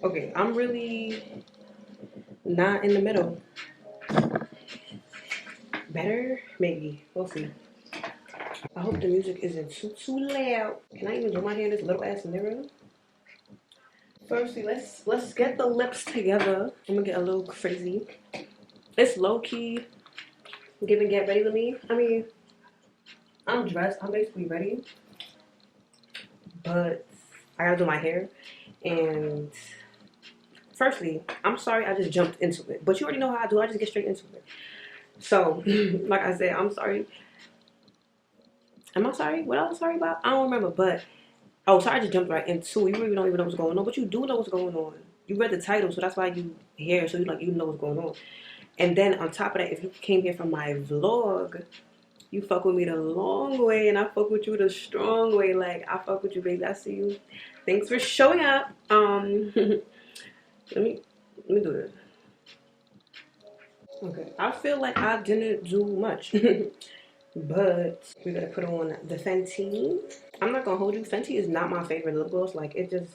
Okay, I'm really not in the middle. Better? Maybe. We'll see. I hope the music isn't too loud. Can I even do my hair in this little ass mirror? Firstly, let's get the lips together. I'm gonna get a little crazy. It's low key giving get ready with me. I mean, I'm dressed. I'm basically ready, but I gotta do my hair. And firstly, I'm sorry I just jumped into it, but you already know how I do. I just get straight into it. So, like I said, I'm sorry. Am I sorry? What I was sorry about? I don't remember, but oh, sorry, I just jumped right into it. You really don't even know what's going on, but you do know what's going on. You read the title, so that's why you here, so you know what's going on. And then on top of that, if you came here from my vlog, you fuck with me the long way, and I fuck with you the strong way. Like I fuck with you, baby. I see you. Thanks for showing up. Let me do this. Okay, I feel like I didn't do much, but we gotta put on the Fenty. I'm not gonna hold you. Fenty is not my favorite lip gloss. Like it just,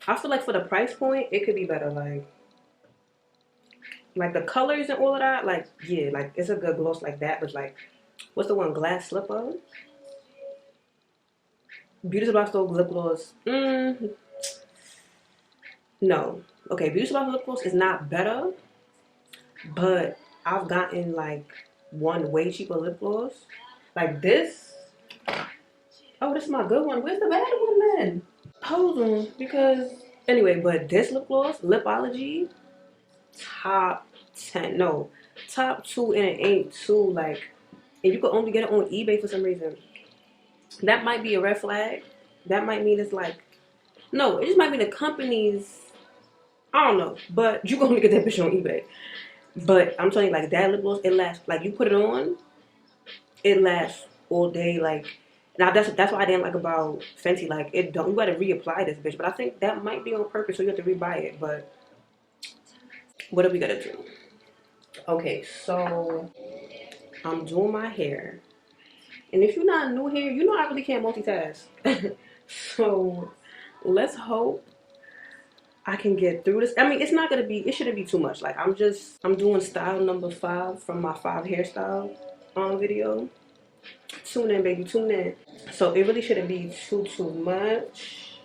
I feel like for the price point, it could be better. Like the colors and all of that. Like yeah, like it's a good gloss like that. But like, what's the one? Glass Slipper. Beauty Supply Store lip gloss. No. Okay, Beauty Supply lip gloss is not better, but I've gotten like one way cheaper lip gloss. Like this. Oh, this is my good one. Where's the bad one then? Hold on, because anyway, but this lip gloss, Lipology, top 10. No, top 2, and it ain't two. Like, and you could only get it on eBay for some reason. That might be a red flag. That might mean it's like, no, it just might mean the companies. I don't know, but you can only get that bitch on eBay. But I'm telling you, like that lip gloss, it lasts. Like you put it on, it lasts all day. Like now, that's what I didn't like about Fenty. Like it don't, you got to reapply this bitch. But I think that might be on purpose, so you have to rebuy it. But what are we gonna do? Okay, so I'm doing my hair, and if you're not new here, you know I really can't multitask. So let's hope I can get through this. I mean, it's not gonna be. It shouldn't be too much. Like I'm doing style number 5 from my 5 hairstyle video. Tune in, baby, tune in. So it really shouldn't be too much.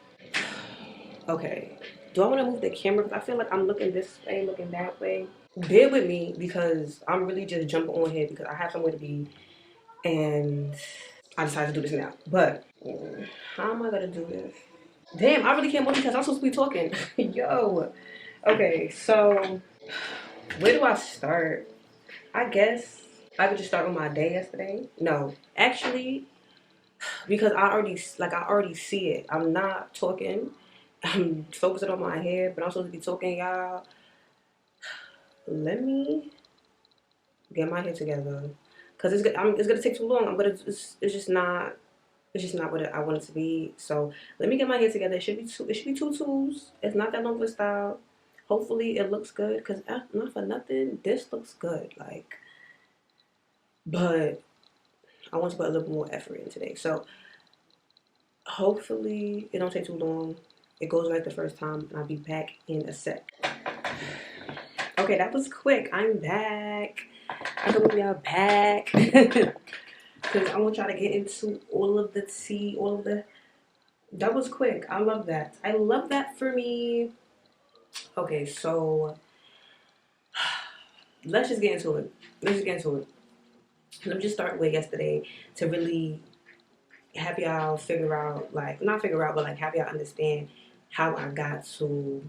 Okay. Do I want to move the camera? Because I feel like I'm looking this way, looking that way. Bear with me because I'm really just jumping on here because I have somewhere to be, and I decided to do this now. But how am I gonna do this? Damn, I really can't multitask. I'm supposed to be talking. Yo. Okay, so where do I start? I guess I could just start with my day yesterday. No, actually, because I already see it. I'm not talking. I'm focusing on my hair, but I'm supposed to be talking, y'all. Let me get my hair together, cause it's gonna take too long. It's just not. It's just not what I want it to be. So let me get my hair together. It should be two twos. It's not that long of a style. Hopefully it looks good. Cause not for nothing, this looks good. Like, but I want to put a little more effort in today. So hopefully it don't take too long. It goes right the first time, and I'll be back in a sec. Okay, that was quick. I'm back. I can believe y'all back. Because I want y'all to get into all of the tea, all of the. That was quick. I love that. I love that for me. Okay, so let's just get into it. Let's just get into it. Let me just start with yesterday to really have y'all figure out, like, not figure out, but like have y'all understand how I got to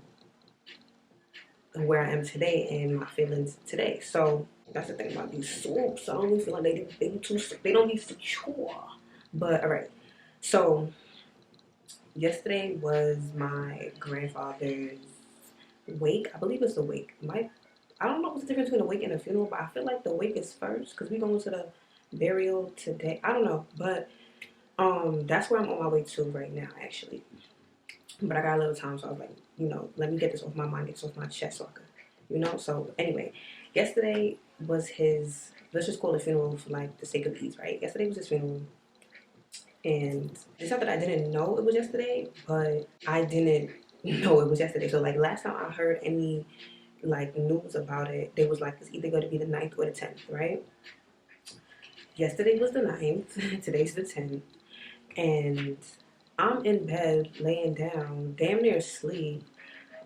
where I am today and my feelings today. So that's the thing about these soaps. I don't feel like they don't be secure. But all right. So yesterday was my grandfather's wake. I believe it's the wake. I don't know what's the difference between a wake and a funeral, but I feel like the wake is first because we going to the burial today. I don't know, but that's where I'm on my way to right now, actually. But I got a little time, so I was like, let me get this off my mind, get this off my chest, so I could, So anyway, yesterday was his. Let's just call it funeral for like the sake of ease, right? Yesterday was his funeral, and it's not that I didn't know it was yesterday, but I didn't. No, it was yesterday. So like last time I heard any like news about it, they was like it's either going to be the 9th or the 10th, right? Yesterday was the 9th. Today's the 10th, and I'm in bed laying down, damn near asleep,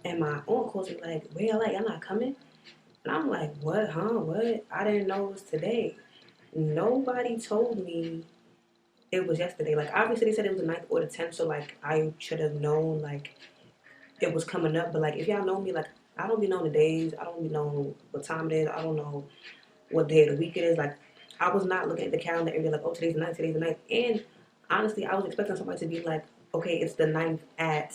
and my aunt calls me like, "Where y'all at? Y'all not coming?" And I'm like, "What? Huh? What? I didn't know it was today." Nobody told me it was yesterday. Like obviously they said it was the 9th or the 10th, so like I should have known like it was coming up. But like if y'all know me, like I don't be knowing the days. I don't be knowing what time it is. I don't know what day of the week it is. Like I was not looking at the calendar and be like, oh, today's the 9th, today's the 9th. And honestly, I was expecting somebody to be like, okay, it's the 9th at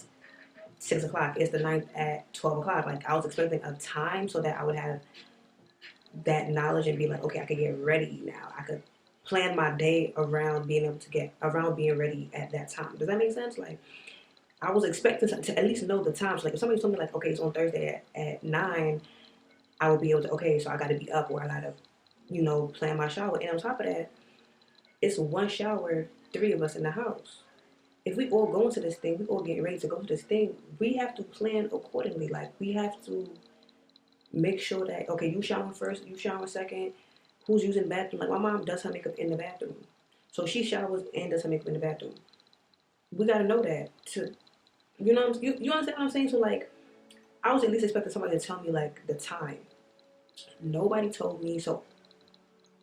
6 o'clock. It's the 9th at 12 o'clock. Like I was expecting a time so that I would have that knowledge and be like, okay, I could get ready now. I could plan my day around being able to get around being ready at that time. Does that make sense? Like I was expecting to at least know the times. Like if somebody told me like, okay, it's on Thursday at 9, I would be able to, okay, so I got to be up or I got to, plan my shower. And on top of that, it's one shower, 3 of us in the house. If we all go into this thing, we all getting ready to go to this thing, we have to plan accordingly. Like we have to make sure that, okay, you shower first, you shower second, who's using the bathroom. Like my mom does her makeup in the bathroom. So she showers and does her makeup in the bathroom. We got to know that to, you understand what I'm saying? So like, I was at least expecting somebody to tell me like the time. Nobody told me, so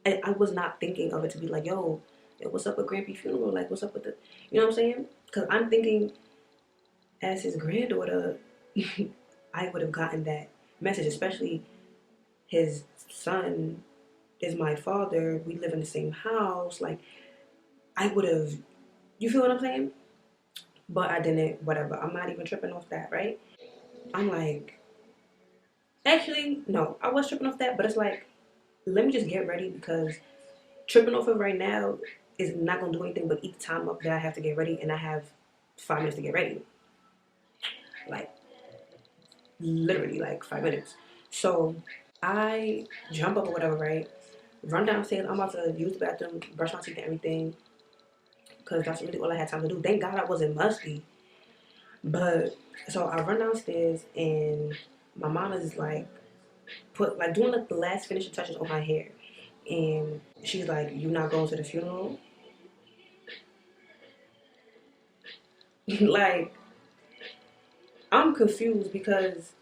I was not thinking of it to be like, yo, what's up with Grampy funeral? Like, what's up with the, you know what I'm saying? Because I'm thinking, as his granddaughter, I would have gotten that message, especially his son is my father. We live in the same house. Like, I would have, you feel what I'm saying? But I didn't, whatever. I'm not even tripping off that, right? I'm like, actually, no, I was tripping off that, but it's like, let me just get ready because tripping off of right now is not gonna do anything but eat the time up that I have to get ready, and I have 5 minutes to get ready. Like literally, like 5 minutes. So I jump up or whatever, right? Run downstairs. I'm about to use the bathroom, brush my teeth and everything, because that's really all I had time to do. Thank God I wasn't musty. But so I run downstairs, and my mom is like doing like the last finishing touches on my hair, and she's like, "You not going to the funeral?" Like I'm confused because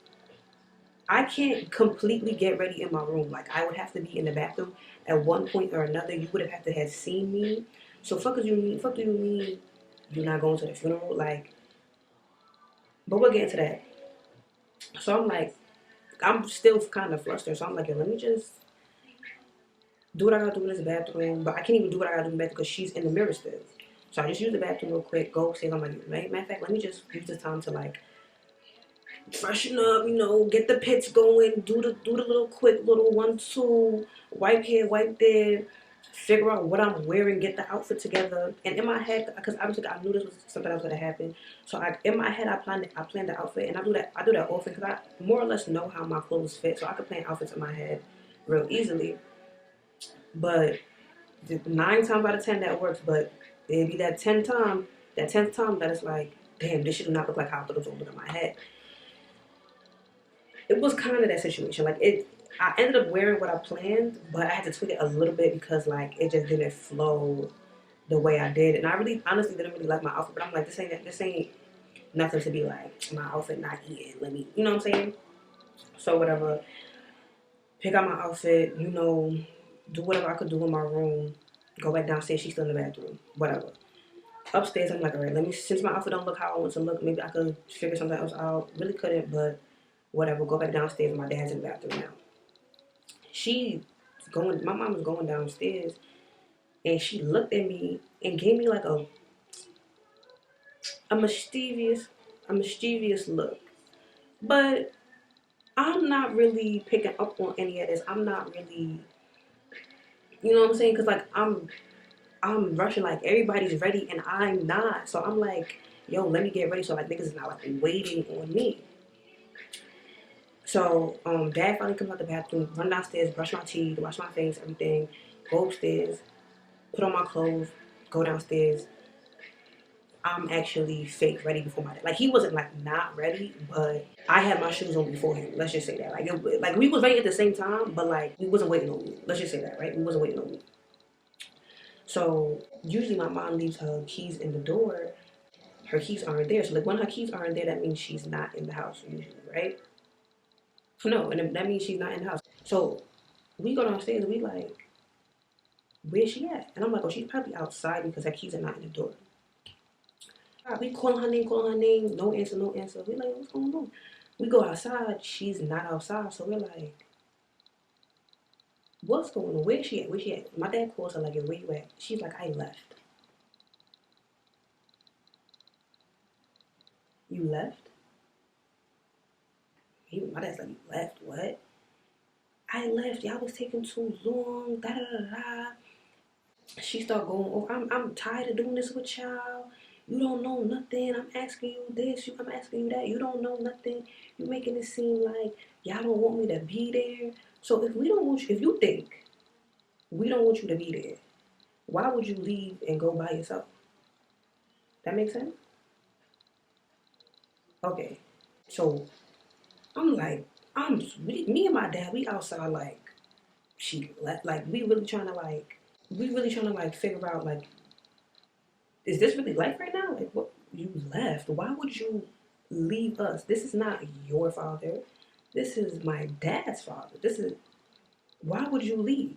I can't completely get ready in my room. Like I would have to be in the bathroom at one point or another. You would have had to have seen me. So fuck do you mean? Fuck do you mean? You're not going to the funeral? Like, but we'll get into that. So I'm like, I'm still kind of flustered. So I'm like, yo, let me just do what I gotta do in this bathroom. But I can't even do what I gotta do in the bathroom because she's in the mirror still. So I just use the bathroom real quick. Go upstairs. I'm like, matter of fact, let me just use this time to like freshen up, get the pits going, do the little quick little 1, 2, wipe here, wipe there, figure out what I'm wearing, get the outfit together. And in my head, because obviously I knew this was something that was gonna happen, so in my head I planned the outfit, and I do that often because I more or less know how my clothes fit, so I could plan outfits in my head real easily. But 9 times out of 10 that works, but it'd be that 10th time that it's like, damn, this should not look like how I thought it was gonna look in my head. It was kind of that situation. Like I ended up wearing what I planned, but I had to tweak it a little bit because like it just didn't flow the way I did. And I really, honestly, didn't really like my outfit. But I'm like, this ain't nothing to be like my outfit not eating. Let me, you know what I'm saying? So whatever. Pick out my outfit. Do whatever I could do in my room. Go back downstairs. She's still in the bathroom. Whatever. Upstairs, I'm like, all right, let me. Since my outfit don't look how I want it to look, maybe I could figure something else out. Really couldn't, but whatever. Go back downstairs. My dad's in the bathroom now. My mom was going downstairs, and she looked at me and gave me like a mischievous look. But I'm not really picking up on any of this. I'm not really, you know what I'm saying? Because like I'm rushing, like everybody's ready and I'm not. So I'm like, yo, let me get ready. So like niggas is not like waiting on me. So dad finally comes out the bathroom, run downstairs, brush my teeth, wash my face, everything, go upstairs, put on my clothes, go downstairs. I'm actually fake ready before my dad. Like he wasn't like not ready, but I had my shoes on before him. Let's just say that. Like we was ready at the same time, but like we wasn't waiting on me. Let's just say that, right? We wasn't waiting on me. So usually my mom leaves her keys in the door. Her keys aren't there. So like when her keys aren't there, that means she's not in the house usually, right? No, and that means she's not in the house. So we go downstairs and we like, where's she at? And I'm like, oh, she's probably outside because her keys are not in the door. We calling her name, no answer, no answer. We like, what's going on? We go outside, she's not outside, so we're like, what's going on? Where's she at? Where she at? My dad calls her like, where you at? She's like, I left. You left? My dad's like, you left? What? I left. Y'all was taking too long. Da da da da. She start going over. I'm tired of doing this with y'all. You don't know nothing. I'm asking you this. I'm asking you that. You don't know nothing. You making it seem like y'all don't want me to be there. So if we don't want you, if you think we don't want you to be there, why would you leave and go by yourself? That makes sense? Okay. So I'm like, me and my dad, we outside like she left. Like we really trying to like figure out like, is this really life right now? Like what you left? Why would you leave us? This is not your father. This is my dad's father. This is why would you leave?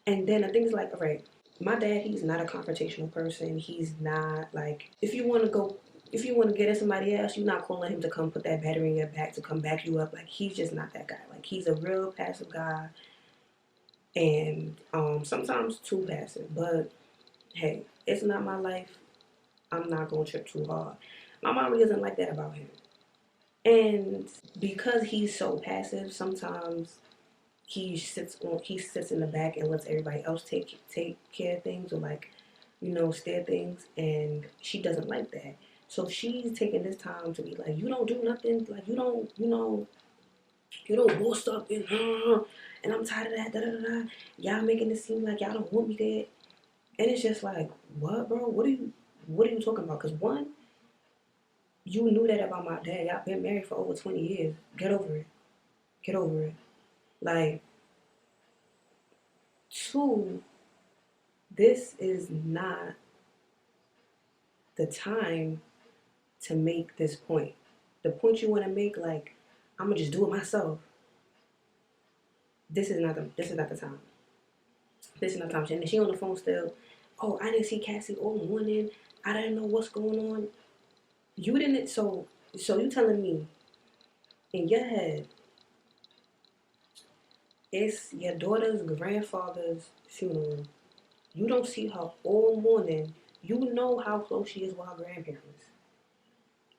And then I think it's like, all right, my dad, he's not a confrontational person. He's not like, if you want to get at somebody else, you're not calling him to come put that battery in your back to come back you up. Like he's just not that guy. Like he's a real passive guy, and sometimes too passive. But hey, it's not my life. I'm not gonna trip too hard. My mom really doesn't like that about him, and because he's so passive, sometimes he sits in the back and lets everybody else take care of things, or like, steer things, and she doesn't like that. So she's taking this time to be like, you don't do nothing, like you don't boast up and I'm tired of that, da da da da. Y'all making it seem like y'all don't want me there, and it's just like, what, bro? What are you talking about? Because one, you knew that about my dad. Y'all been married for over 20 years. Get over it. Get over it. Like, two, this is not the time to make this point. The point you want to make, like, I'm gonna just do it myself. This is not the time. This is not the time. And she on the phone still. Oh, I didn't see Cassie all morning. I didn't know what's going on. You didn't. So you telling me in your head it's your daughter's grandfather's funeral. You don't see her all morning. You know how close she is with her grandparents.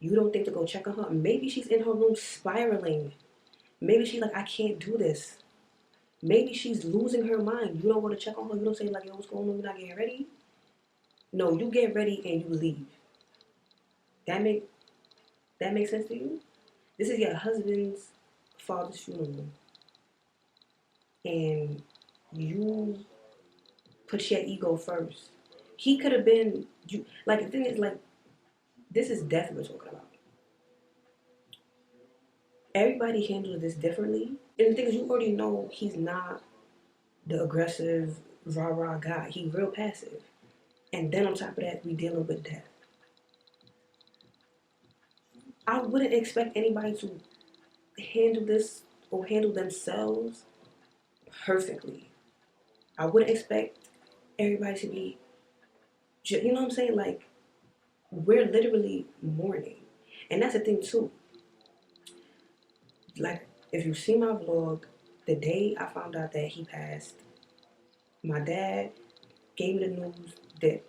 You don't think to go check on her. Maybe she's in her room spiraling. Maybe she's like, I can't do this. Maybe she's losing her mind. You don't want to check on her. You don't say like, yo, what's going on? You're not getting ready. No, you get ready and you leave. That make that makes sense to you? This is your husband's father's funeral, and you put your ego first. He could have been you. Like the thing is, like, this is death we're talking about. Everybody handles this differently, and the thing is, you already know he's not the aggressive rah rah guy. He's real passive, and then on top of that, we dealing with death. I wouldn't expect anybody to handle this or handle themselves perfectly. I wouldn't expect everybody to be, you know what I'm saying? Like, we're literally mourning. And that's the thing, too. Like, if you see my vlog, the day I found out that he passed, my dad gave me the news that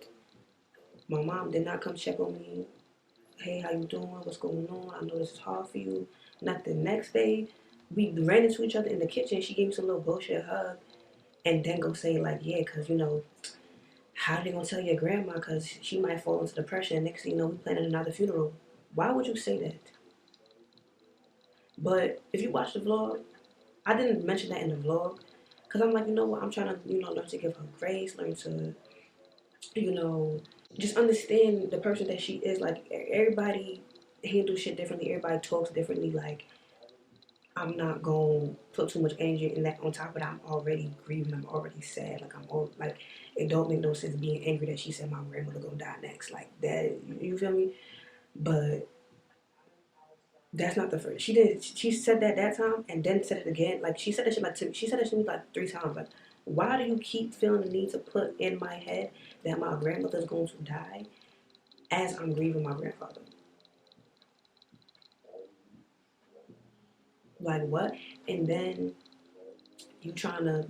my mom did not come check on me. Hey, how you doing? What's going on? I know this is hard for you. Not the next day, we ran into each other in the kitchen. She gave me some little bullshit hug, and then go say like, yeah, cause how are they gonna tell your grandma? Cause she might fall into depression. And next thing you know, we planning another funeral. Why would you say that? But if you watch the vlog, I didn't mention that in the vlog, cause I'm like, you know what? I'm trying to, learn to give her grace, learn to, you know, just understand the person that she is. Like, everybody handles shit differently. Everybody talks differently. Like, I'm not gonna put too much energy in that. On top of that, I'm already grieving. I'm already sad. Like, I'm all like, it don't make no sense being angry that she said my grandmother gonna die next. Like that, you feel me? But that's not the first. She did. She said that time, and then said it again. Like, she said that shit like she said that to me like 3 times. Like, why do you keep feeling the need to put in my head that my grandmother's going to die as I'm grieving my grandfather? Like, what? And then you trying to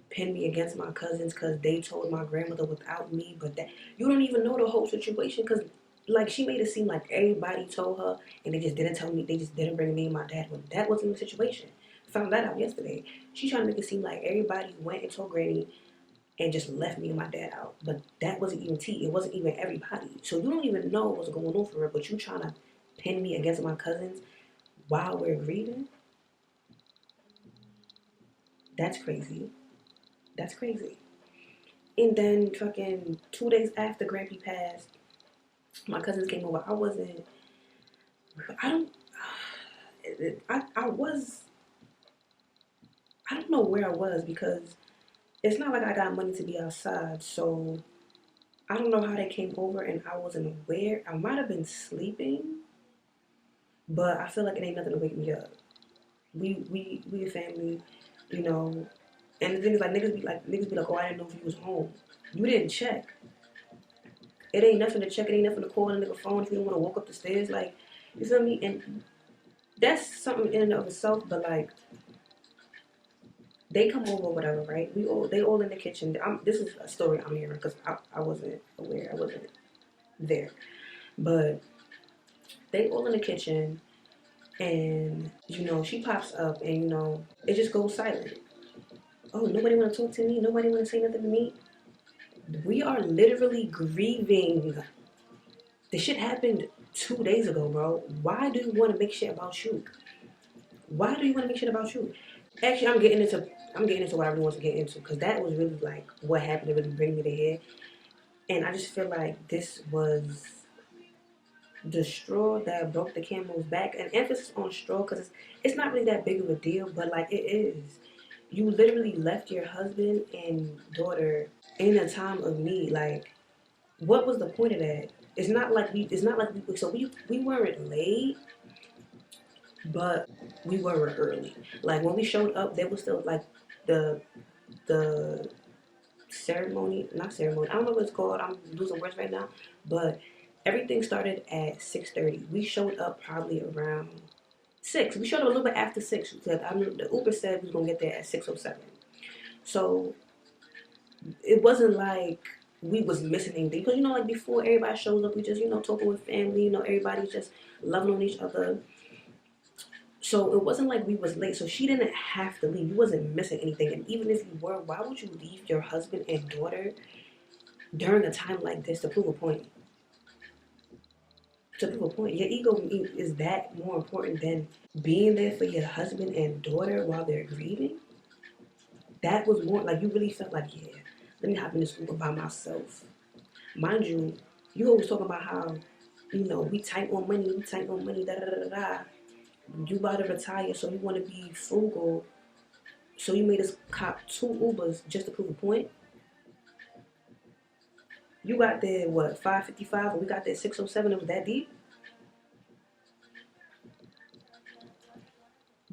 pin me against my cousins because they told my grandmother without me, but that you don't even know the whole situation because, like, she made it seem like everybody told her and they just didn't tell me. They just didn't bring me and my dad. But that wasn't the situation. Found that out yesterday. She's trying to make it seem like everybody went and told Granny and just left me and my dad out. But that wasn't even tea. It wasn't even everybody. So you don't even know what's going on for her. But you trying to pin me against my cousins while we're grieving? That's crazy. That's crazy. And then fucking 2 days after Grampy passed, my cousins came over. I wasn't. I don't. I was. I don't know where I was because it's not like I got money to be outside. So I don't know how they came over and I wasn't aware. I might have been sleeping, but I feel like it ain't nothing to wake me up. We a family, you know. And the thing is, like, niggas be like, oh, I didn't know if you was home. You didn't check. It ain't nothing to check. It ain't nothing to call a nigga phone if you don't want to walk up the stairs. Like, you feel me? And that's something in and of itself. But like, they come over, whatever, right? They all in the kitchen. This is a story I'm hearing because I wasn't aware. I wasn't there. But they all in the kitchen, and she pops up, and it just goes silent. Oh, nobody want to talk to me. Nobody want to say nothing to me. We are literally grieving. The shit happened 2 days ago, bro. Why do you want to make shit about you? Why do you want to make shit about you? Actually, I'm getting into what I really want to get into because that was really like what happened to really bring me to here, and I just feel like this was the straw that broke the camel's back. An emphasis on straw because it's not really that big of a deal, but like it is. You literally left your husband and daughter in a time of need. Like, what was the point of that? It's not like we. It's not like we. So we weren't late, but we were early. Like when we showed up, there was still like the the ceremony, not ceremony. I don't know what it's called. I'm losing words right now, but everything started at 6:30. We showed up probably around 6. We showed up a little bit after 6 because the Uber said we was gonna get there at 6:07. So it wasn't like we was missing anything because like before everybody shows up, we just talking with family. Everybody's just loving on each other. So it wasn't like we was late. So she didn't have to leave. You wasn't missing anything. And even if you were, why would you leave your husband and daughter during a time like this to prove a point? To prove a point. Your ego is that more important than being there for your husband and daughter while they're grieving? That was more like you really felt like, yeah, let me hop in this Uber by myself. Mind you, you always talking about how, we tight on money, da da da da da. You about to retire, so you want to be frugal. So you made us cop 2 Ubers just to prove a point. You got there what 5:55, and we got there 6:07. It was that deep.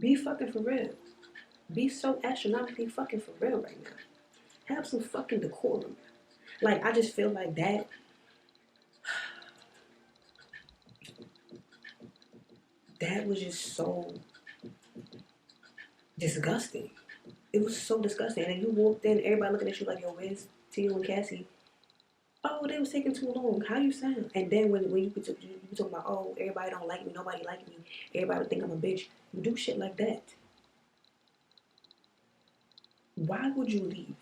Be fucking for real. Be so astronomically fucking for real right now. Have some fucking decorum. Like, I just feel like that was just so disgusting. It was so disgusting. And then you walked in, everybody looking at you like, yo, where's Tio and Cassie? Oh, they was taking too long. How you sound? And then when you be talking about, oh, everybody don't like me, nobody like me, everybody think I'm a bitch. You do shit like that. Why would you leave?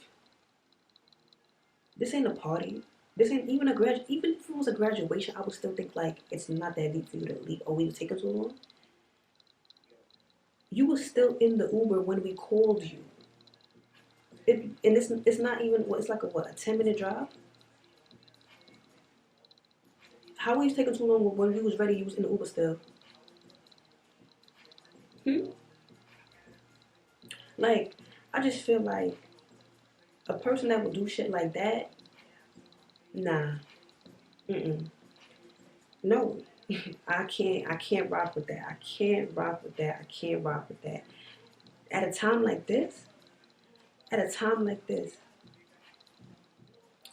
This ain't a party. This ain't even even if it was a graduation, I would still think like it's not that deep for you to leave. Oh, we was taking too long. You were still in the Uber when we called you. And it's not even it's like a 10-minute drive. How was you taking too long when you was ready? You was in the Uber still. Like, I just feel like a person that would do shit like that, nah, mm-mm, no. I can't rock with that. I can't rock with that. I can't rock with that. At a time like this, at a time like this,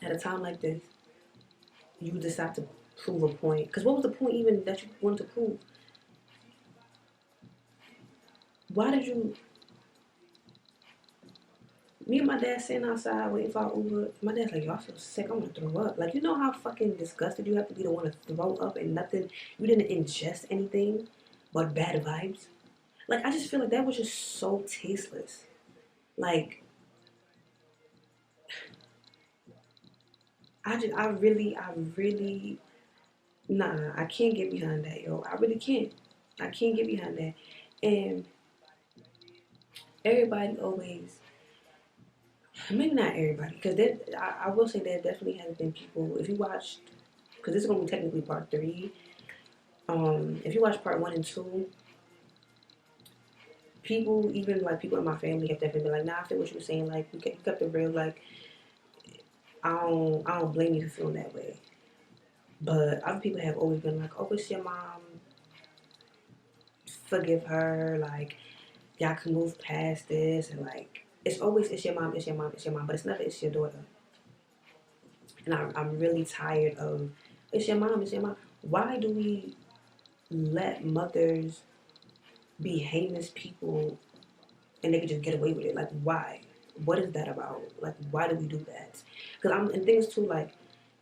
at a time like this, you decide to prove a point. Because what was the point even that you wanted to prove? Why did you? Me and my dad sitting outside waiting for our Uber. My dad's like, yo, I feel sick. I want to throw up. Like, you know how fucking disgusted you have to be to want to throw up and nothing. You didn't ingest anything but bad vibes. Like, I just feel like that was just so tasteless. Like, I really, nah, I can't get behind that, yo. I really can't. I can't get behind that. And everybody always, maybe not everybody, because I will say there definitely has been people, if you watched, because this is going to be technically part 3, if you watch part 1 and 2, people, even like people in my family have definitely been like, nah, I feel what you were saying, like, you kept it real, like, I don't blame you for feeling that way. But other people have always been like, oh, it's your mom, forgive her, like, y'all can move past this, and like, it's always, it's your mom, it's your mom, it's your mom, but it's never, it's your daughter. And I'm really tired of, it's your mom, it's your mom. Why do we let mothers be heinous people and they can just get away with it? Like, why? What is that about? Like, why do we do that? Because I'm, and things too, like,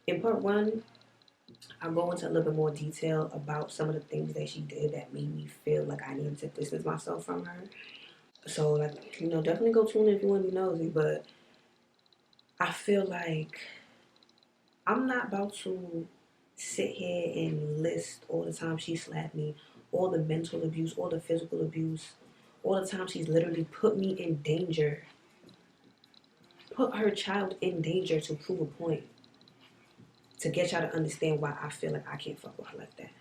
in part 1, I'll go into a little bit more detail about some of the things that she did that made me feel like I needed to distance myself from her. So, like, definitely go tune in if you want to be nosy, but I feel like I'm not about to sit here and list all the time she slapped me, all the mental abuse, all the physical abuse, all the time she's literally put me in danger, put her child in danger to prove a point, to get y'all to understand why I feel like I can't fuck with her like that.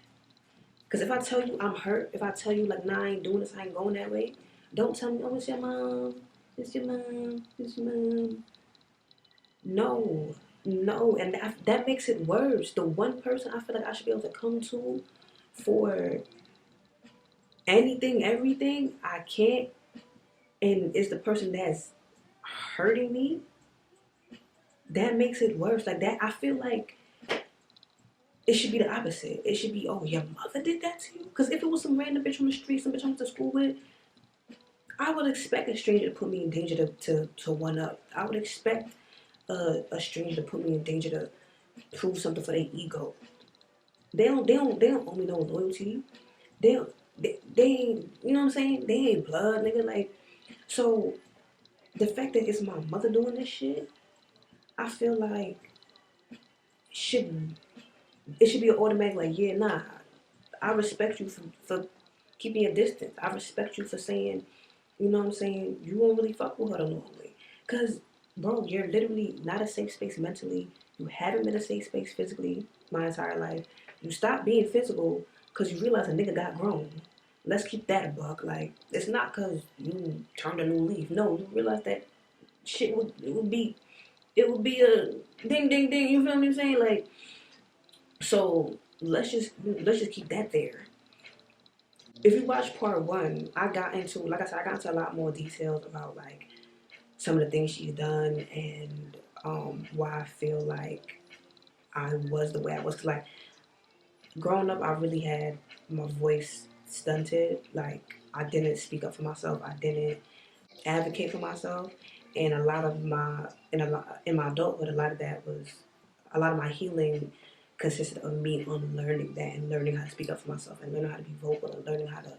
Because if I tell you I'm hurt, if I tell you, like, nah, I ain't doing this, I ain't going that way, don't tell me, oh, it's your mom, it's your mom, it's your mom. No, no, and that makes it worse. The one person I feel like I should be able to come to for anything, everything, I can't, and it's the person that's hurting me. That makes it worse. Like that, I feel like it should be the opposite. It should be, oh, your mother did that to you? Because if it was some random bitch on the street, some bitch I went to school with, I would expect a stranger to put me in danger to one up. I would expect a stranger to put me in danger to prove something for their ego. They don't owe me no loyalty. They ain't, you know what I'm saying? They ain't blood, nigga. Like, so the fact that it's my mother doing this shit, I feel like should it should be an automatic, like, yeah, nah. I respect you for keeping your distance. I respect you for saying, you know what I'm saying, you won't really fuck with her the long way. Cause, bro, you're literally not a safe space mentally. You haven't been a safe space physically my entire life. You stopped being physical because you realize a nigga got grown. Let's keep that a buck. Like, it's not because you turned a new leaf. No, you realize that shit would be a ding ding ding. You feel what I'm saying? Like, so let's just keep that there. If you watch part 1, I got into, like I said, I got into a lot more details about like some of the things she's done and why I feel like I was the way I was. Cause like growing up, I really had my voice stunted. Like I didn't speak up for myself. I didn't advocate for myself, and a lot of my in my adulthood, a lot of my healing consisted of me unlearning that and learning how to speak up for myself and learning how to be vocal and learning how to,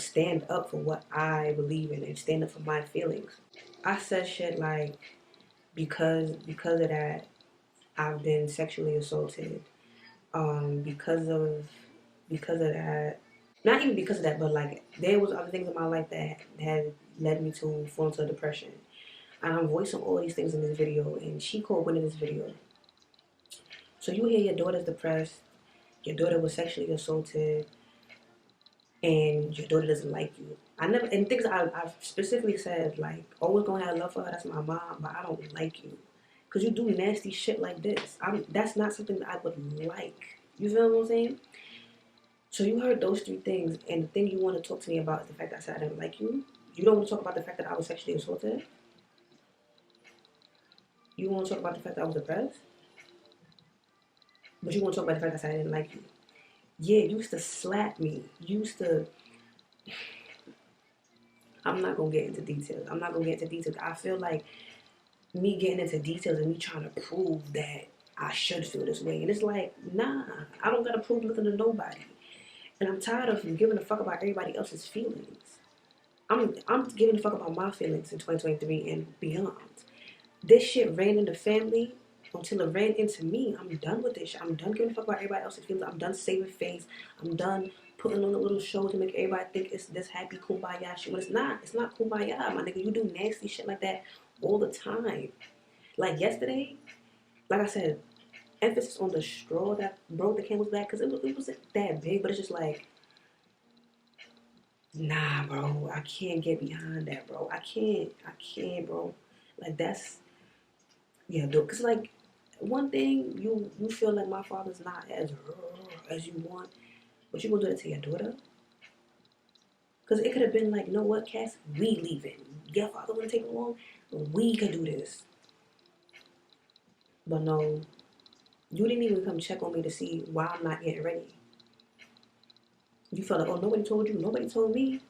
stand up for what I believe in and stand up for my feelings. I said shit like, because of that, I've been sexually assaulted. Because of that, not even because of that, but like there was other things in my life that had led me to fall into depression. And I'm voicing all these things in this video, and she called winning this video. So you hear your daughter's depressed, your daughter was sexually assaulted and your daughter doesn't like you. I never, and things I've specifically said, like, always gonna have love for her, that's my mom, but I don't like you. Because you do nasty shit like this. That's not something that I would like. You feel what I'm saying? So you heard those three things, and the thing you want to talk to me about is the fact that I said I didn't like you. You don't want to talk about the fact that I was sexually assaulted. You want to talk about the fact that I was depressed. But you want to talk about the fact that I said I didn't like you. Yeah, you used to slap me. You used to. I'm not going to get into details. I'm not going to get into details. I feel like me getting into details and me trying to prove that I should feel this way. And it's like, nah, I don't got to prove nothing to nobody. And I'm tired of giving a fuck about everybody else's feelings. I'm giving a fuck about my feelings in 2023 and beyond. This shit ran in the family until it ran into me. I'm done with this shit. I'm done giving a fuck about everybody else's feelings. I'm done saving face. I'm done putting on a little show to make everybody think it's this happy kumbaya shit. When it's not. It's not kumbaya, my nigga. You do nasty shit like that all the time. Like yesterday, like I said, emphasis on the straw that broke the camel's back because it wasn't that big, but it's just like, nah, bro, I can't get behind that, bro. I can't, bro. Like that's, yeah, dude. Cause like one thing you feel like my father's not as you want, but you gonna do that to your daughter? Cause it could have been like, you know what, Cass, we leaving. Your father wouldn't take long. We could do this, but no, you didn't even come check on me to see why I'm not getting ready. You felt like, oh, nobody told you, nobody told me.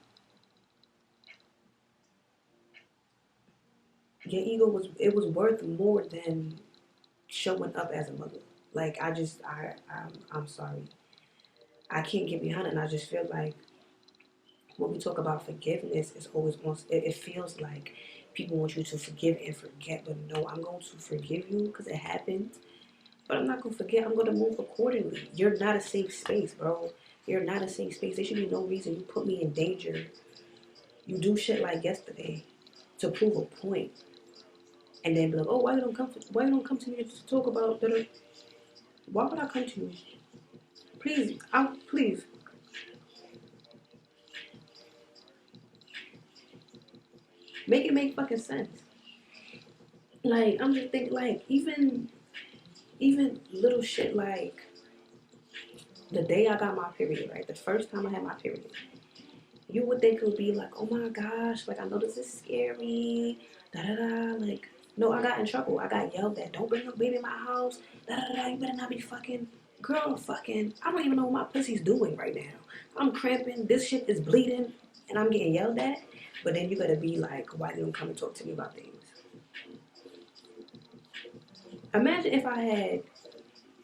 Your ego was worth more than showing up as a mother. Like I'm sorry. I can't get behind it, and I just feel like when we talk about forgiveness, it's always it feels like people want you to forgive and forget, but no, I'm going to forgive you because it happened, but I'm not going to forget. I'm going to move accordingly. You're not a safe space, bro. You're not a safe space. There should be no reason you put me in danger. You do shit like yesterday to prove a point, and then be like, oh, why you don't come to me to talk about that? Why would I come to you? Please. Make it make fucking sense. Like, I'm just thinking, like, even little shit like the day I got my period, right? The first time I had my period, you would think it would be like, oh my gosh, like I know this is scary, da da da. Like, no, I got in trouble. I got yelled at. Don't bring no baby in my house. Da da da. You better not be fucking. Girl, fucking. I don't even know what my pussy's doing right now. I'm cramping. This shit is bleeding, and I'm getting yelled at. But then you gotta be like, why you don't come and talk to me about things? Imagine if I had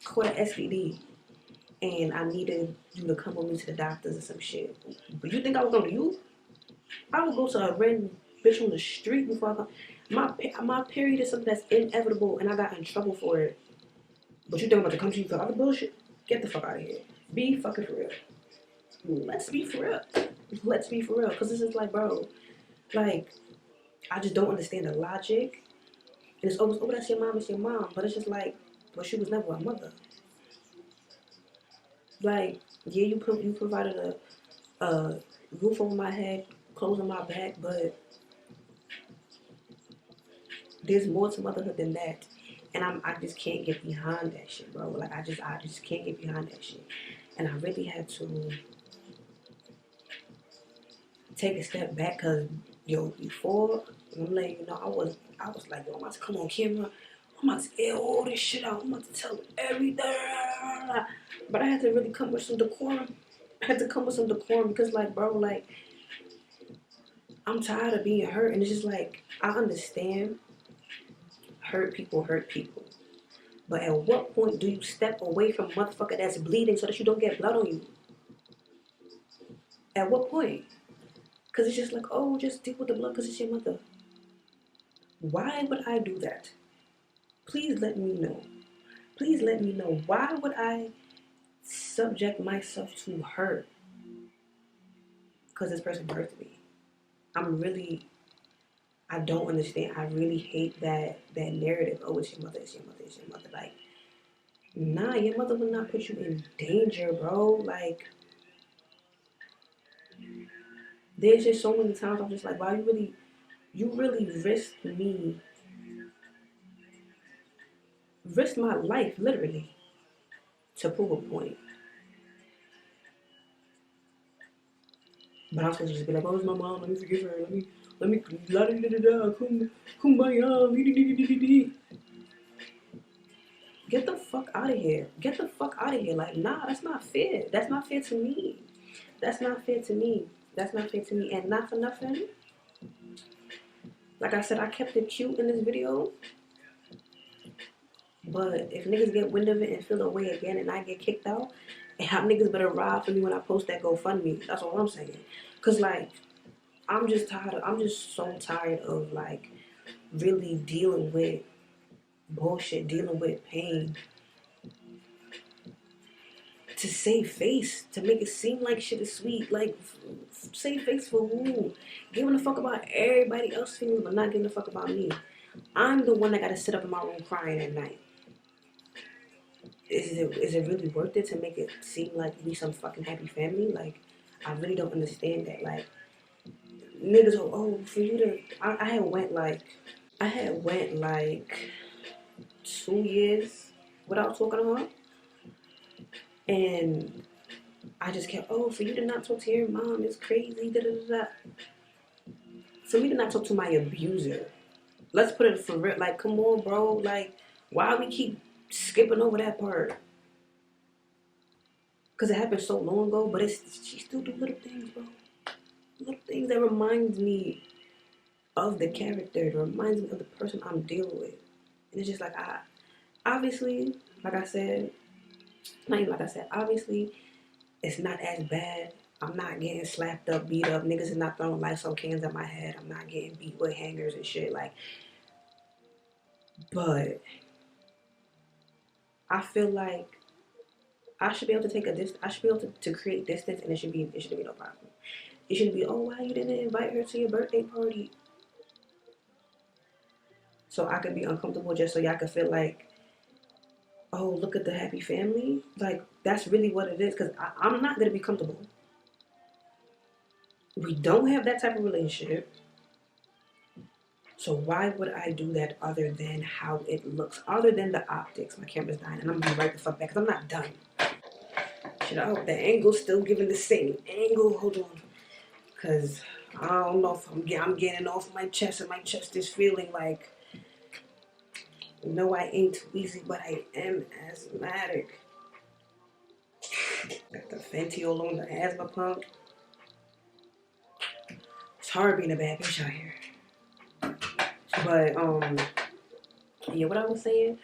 caught an STD and I needed you to come with me to the doctors or some shit. But you think I was gonna do you? I would go to a random bitch on the street before I come. My period is something that's inevitable and I got in trouble for it. But you think I'm about to come to you for other bullshit? Get the fuck out of here. Be fucking for real. Let's be for real. Let's be for real. Because this is like, bro, like, I just don't understand the logic. And it's always, oh, that's your mom, it's your mom. But it's just like, but she was never a mother. Like, yeah, you provided a roof over my head, clothes on my back, but there's more to motherhood than that. And I just can't get behind that shit, bro. Like I just can't get behind that shit. And I really had to take a step back because yo, before I'm letting you know, I was like, yo, I'm about to come on camera. I'm about to air all this shit out. I'm about to tell everything. But I had to really come with some decorum. I had to come with some decorum because like, bro, like I'm tired of being hurt, and it's just like I understand hurt people hurt people. But at what point do you step away from a motherfucker that's bleeding so that you don't get blood on you? At what point? Because it's just like, oh, just deal with the blood because it's your mother. Why would I do that? Please let me know. Please let me know. Why would I subject myself to hurt because this person hurt me? I don't understand. I really hate that narrative. Oh, it's your mother, it's your mother, it's your mother. Like, Nah, your mother will not put you in danger, bro. Like, there's just so many times I'm just like, wow, you really risked my life, literally, to prove a point. But I'm supposed to just be like, oh, it's my mom, let me forgive her, let me, la da da da da, kumbaya, get the fuck out of here. Get the fuck out of here. Like, nah, that's not fair. That's not fair to me. That's not fair to me. That's not fair to me. And not for nothing. Like I said, I kept it cute in this video. But if niggas get wind of it and feel the way again and I get kicked out, and how niggas better ride for me when I post that GoFundMe. That's all I'm saying. Cause like, I'm just so tired of like really dealing with bullshit, dealing with pain to save face, to make it seem like shit is sweet. Like, save face for who? Giving a fuck about everybody else's feelings, but not giving a fuck about me. I'm the one that gotta sit up in my room crying at night. Is it really worth it to make it seem like we some fucking happy family? Like, I really don't understand that. Like, niggas, oh, for you to, I had went like 2 years without talking to her, and I just kept, oh, for you to not talk to your mom is crazy, da da da da. For me to not talk to my abuser, let's put it for real. Like, come on, bro. Like, why we keep skipping over that part? Because it happened so long ago, but she still do little things, bro. Little things that reminds me of the character. It reminds me of the person I'm dealing with. And it's just like, obviously, like I said, not even like I said, obviously, it's not as bad. I'm not getting slapped up, beat up. Niggas is not throwing Lysol cans at my head. I'm not getting beat with hangers and shit. Like, but I feel like I should be able to take a distance. I should be able to create distance, and it shouldn't be no problem. It shouldn't be, oh, why you didn't invite her to your birthday party? So I could be uncomfortable just so y'all could feel like, oh, look at the happy family. Like, that's really what it is. Because I'm not going to be comfortable. We don't have that type of relationship. So why would I do that other than how it looks? Other than the optics. My camera's dying and I'm going to be right the fuck back because I'm not done. Shit, I hope the angle's still giving the same angle. Hold on. Because I don't know if I'm getting off my chest and my chest is feeling like, no, I ain't too easy, but I am asthmatic. Got the Fentanyl on the asthma pump. It's hard being a bad bitch out here. But, yeah, what I was saying,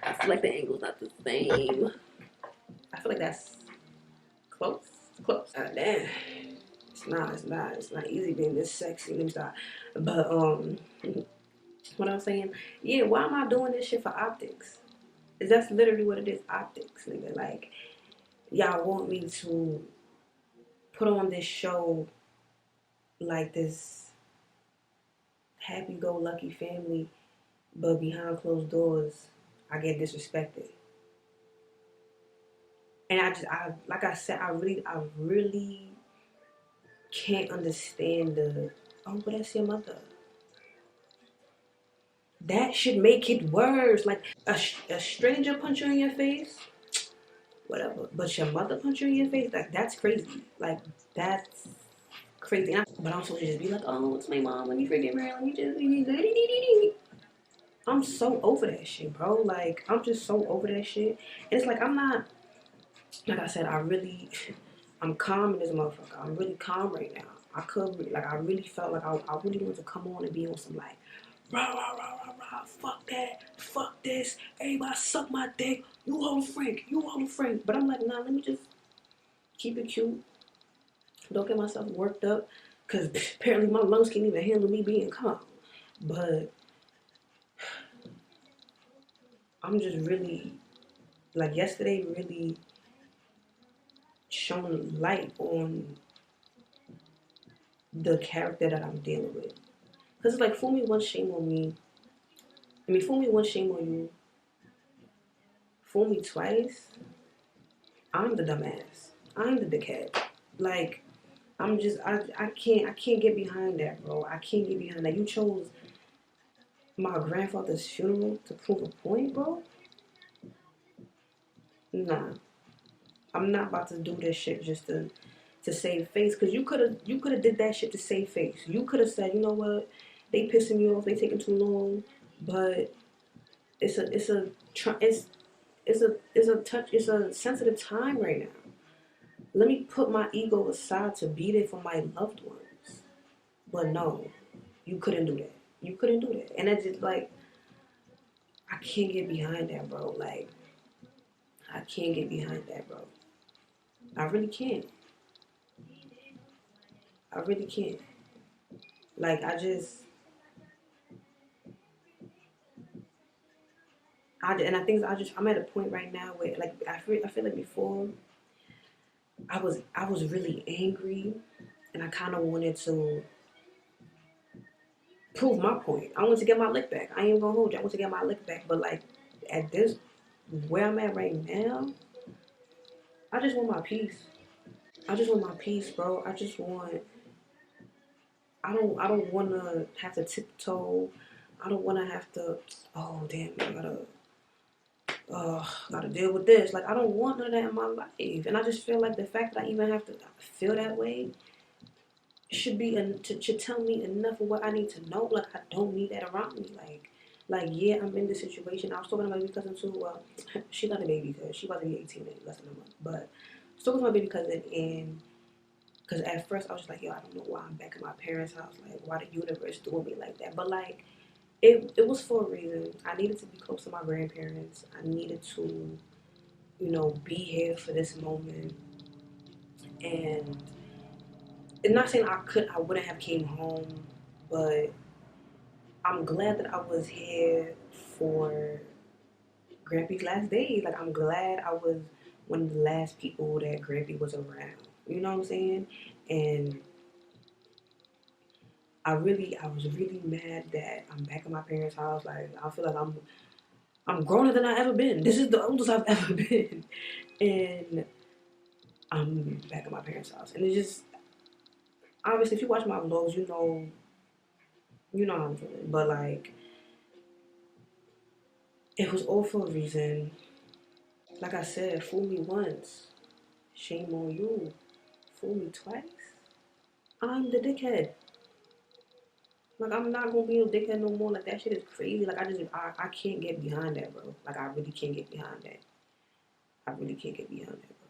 I feel like the angle's not the same. I feel like that's close. Damn. It's not easy being this sexy. Let me stop. But, what I was saying, yeah, why am I doing this shit for optics? Is that's literally what it is, optics, nigga. Like, y'all want me to put on this show like this happy-go-lucky family, but behind closed doors, I get disrespected. And like I said, I really can't understand oh, but that's your mother. That should make it worse. Like, a stranger punch you in your face, whatever. But your mother punch you in your face, like, that's crazy. Like, that's crazy. But I'm supposed to just be like, oh, it's my mom. Let me forgive her. Let me just. I'm so over that shit, bro. Like, I'm just so over that shit. And it's like, I'm not, like I said, I'm calm in this motherfucker. I'm really calm right now. I really felt like I really wanted to come on and be on some like, rah, rah, rah, rah, rah, fuck that, fuck this, everybody suck my dick, you hold Frank. But I'm like, nah, let me just keep it cute. Don't get myself worked up, because apparently my lungs can't even handle me being calm. But I'm just really, like, yesterday really shone light on the character that I'm dealing with. Because it's like, fool me once, shame on me. Fool me once, shame on you. Fool me twice. I'm the dumbass. I'm the dickhead. Like, I can't get behind that, bro. I can't get behind that. You chose my grandfather's funeral to prove a point, bro? Nah. I'm not about to do this shit just to save face. Cause you could have did that shit to save face. You could have said, you know what, they pissing me off, they taking too long, but it's a sensitive time right now. Let me put my ego aside to be there for my loved ones. But no, you couldn't do that. You couldn't do that. And it's just like I can't get behind that, bro. Like I can't get behind that, bro. I really can't. I really can't. Like and I think I'm at a point right now where like I feel like before I was really angry and I kind of wanted to prove my point. I wanted to get my lick back. I ain't gonna hold you. I want to get my lick back. But like at this where I'm at right now, I just want my peace. I just want my peace, bro. I don't want to have to tiptoe. I don't want to have to. Oh damn! I gotta deal with this. Like I don't want none of that in my life, and I just feel like the fact that I even have to feel that way should tell me enough of what I need to know. Like I don't need that around me. Like yeah, I'm in this situation. I was talking to my baby cousin too. Well, she got a baby because she about to be 18 in less than a month. But I was talking to my baby cousin and because at first I was just like, yo, I don't know why I'm back at my parents' house. Like why the universe doing me like that? But like it was for a reason. I needed to be close to my grandparents. I needed to, be here for this moment. And not saying I wouldn't have came home, but I'm glad that I was here for Grampy's last days. Like I'm glad I was one of the last people that Grampy was around. You know what I'm saying? And I was really mad that I'm back at my parents' house. Like I feel like I'm growner than I ever been. This is the oldest I've ever been, and I'm back at my parents' house. And it's just obviously if you watch my vlogs, you know how I'm feeling. But like it was all for a reason. Like I said, fool me once, shame on you. Fool me twice, I'm the dickhead. Like I'm not gonna be a dickhead no more. Like that shit is crazy. Like I can't get behind that, bro. Like I really can't get behind that. I really can't get behind that, bro.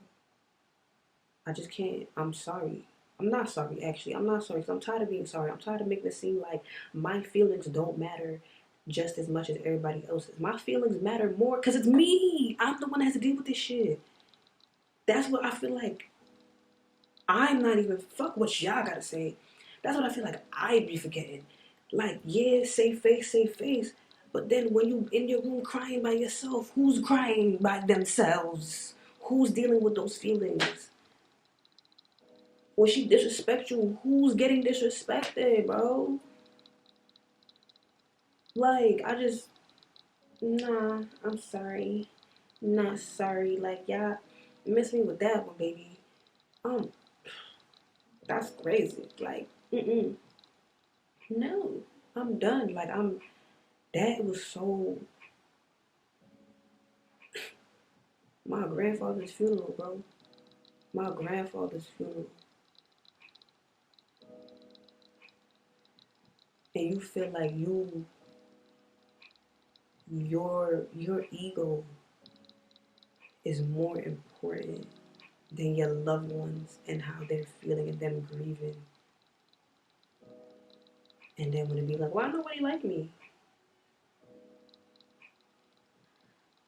I just can't. I'm sorry. I'm not sorry, actually. I'm not sorry because I'm tired of being sorry. I'm tired of making it seem like my feelings don't matter just as much as everybody else's. My feelings matter more because it's me. I'm the one that has to deal with this shit. That's what I feel like. I'm not even, fuck what y'all gotta say. That's what I feel like I be forgetting. Like, yeah, save face, save face. But then when you in your room crying by yourself, who's crying by themselves? Who's dealing with those feelings? When she disrespect you, who's getting disrespected, bro? Like, nah, I'm sorry. Not sorry. Like, y'all miss me with that one, baby. Um, that's crazy. Like, no, I'm done. That was so, my grandfather's funeral, bro. My grandfather's funeral. And you feel like your ego is more important than your loved ones and how they're feeling and them grieving. And then when it be like, why nobody like me?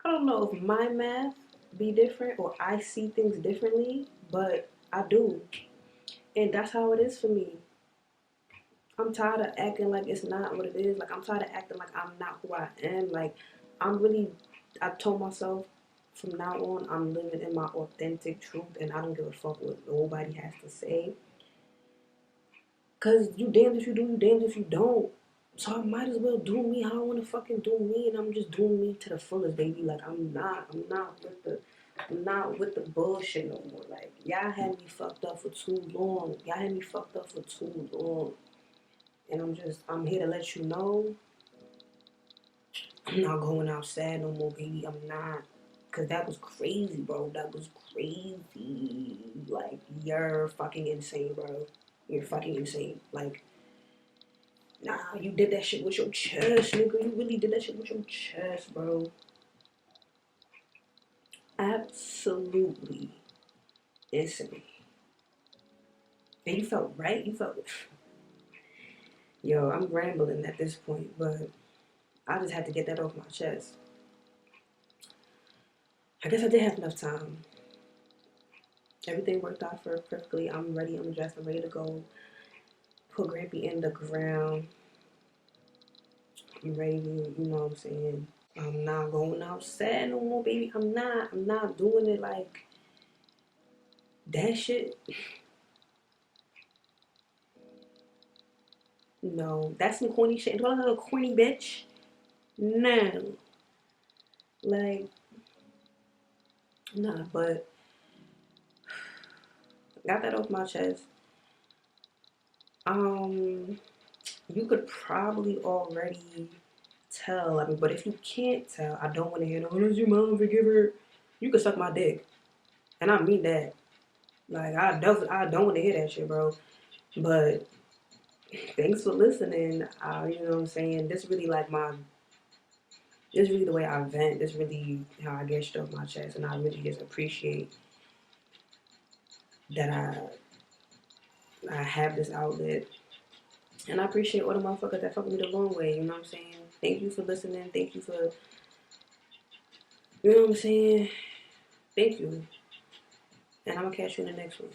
I don't know if my math be different or I see things differently, but I do. And that's how it is for me. I'm tired of acting like it's not what it is. Like I'm tired of acting like I'm not who I am. Like I'm really I told myself from now on I'm living in my authentic truth and I don't give a fuck what nobody has to say. Cause you damned if you do, you damned if you don't. So I might as well do me how I want to fucking do me, and I'm just doing me to the fullest, baby. Like I'm not with the bullshit no more. Like y'all had me fucked up for too long. Y'all had me fucked up for too long, and I'm here to let you know I'm not going outside no more, baby. I'm not. Cause that was crazy, bro. That was crazy. Like, you're fucking insane, bro. You're fucking insane. Like, nah, you did that shit with your chest, nigga. You really did that shit with your chest, bro. Absolutely insane. And you felt right. You felt. Yo, I'm rambling at this point, but I just had to get that off my chest. I guess I did have enough time. Everything worked out for perfectly. I'm ready. I'm dressed. I'm ready to go. Put Grampy in the ground. I'm ready to, you know what I'm saying? I'm not going outside no more, baby. I'm not doing it like that shit. No, that's some corny shit. Do I look like a corny bitch? No. Like, nah, but got that off my chest. Um, you could probably already tell. I mean, but if you can't tell, I don't want to hear no, does your mom forgive her? You could suck my dick. And I mean that. Like, I don't want to hear that shit, bro. But thanks for listening. You know what I'm saying? This really the way I vent. This really how I get shit off my chest. And I really just appreciate that I have this outlet. And I appreciate all the motherfuckers that fuck with me the long way. You know what I'm saying? Thank you for listening. Thank you for, you know what I'm saying? Thank you. And I'm going to catch you in the next one.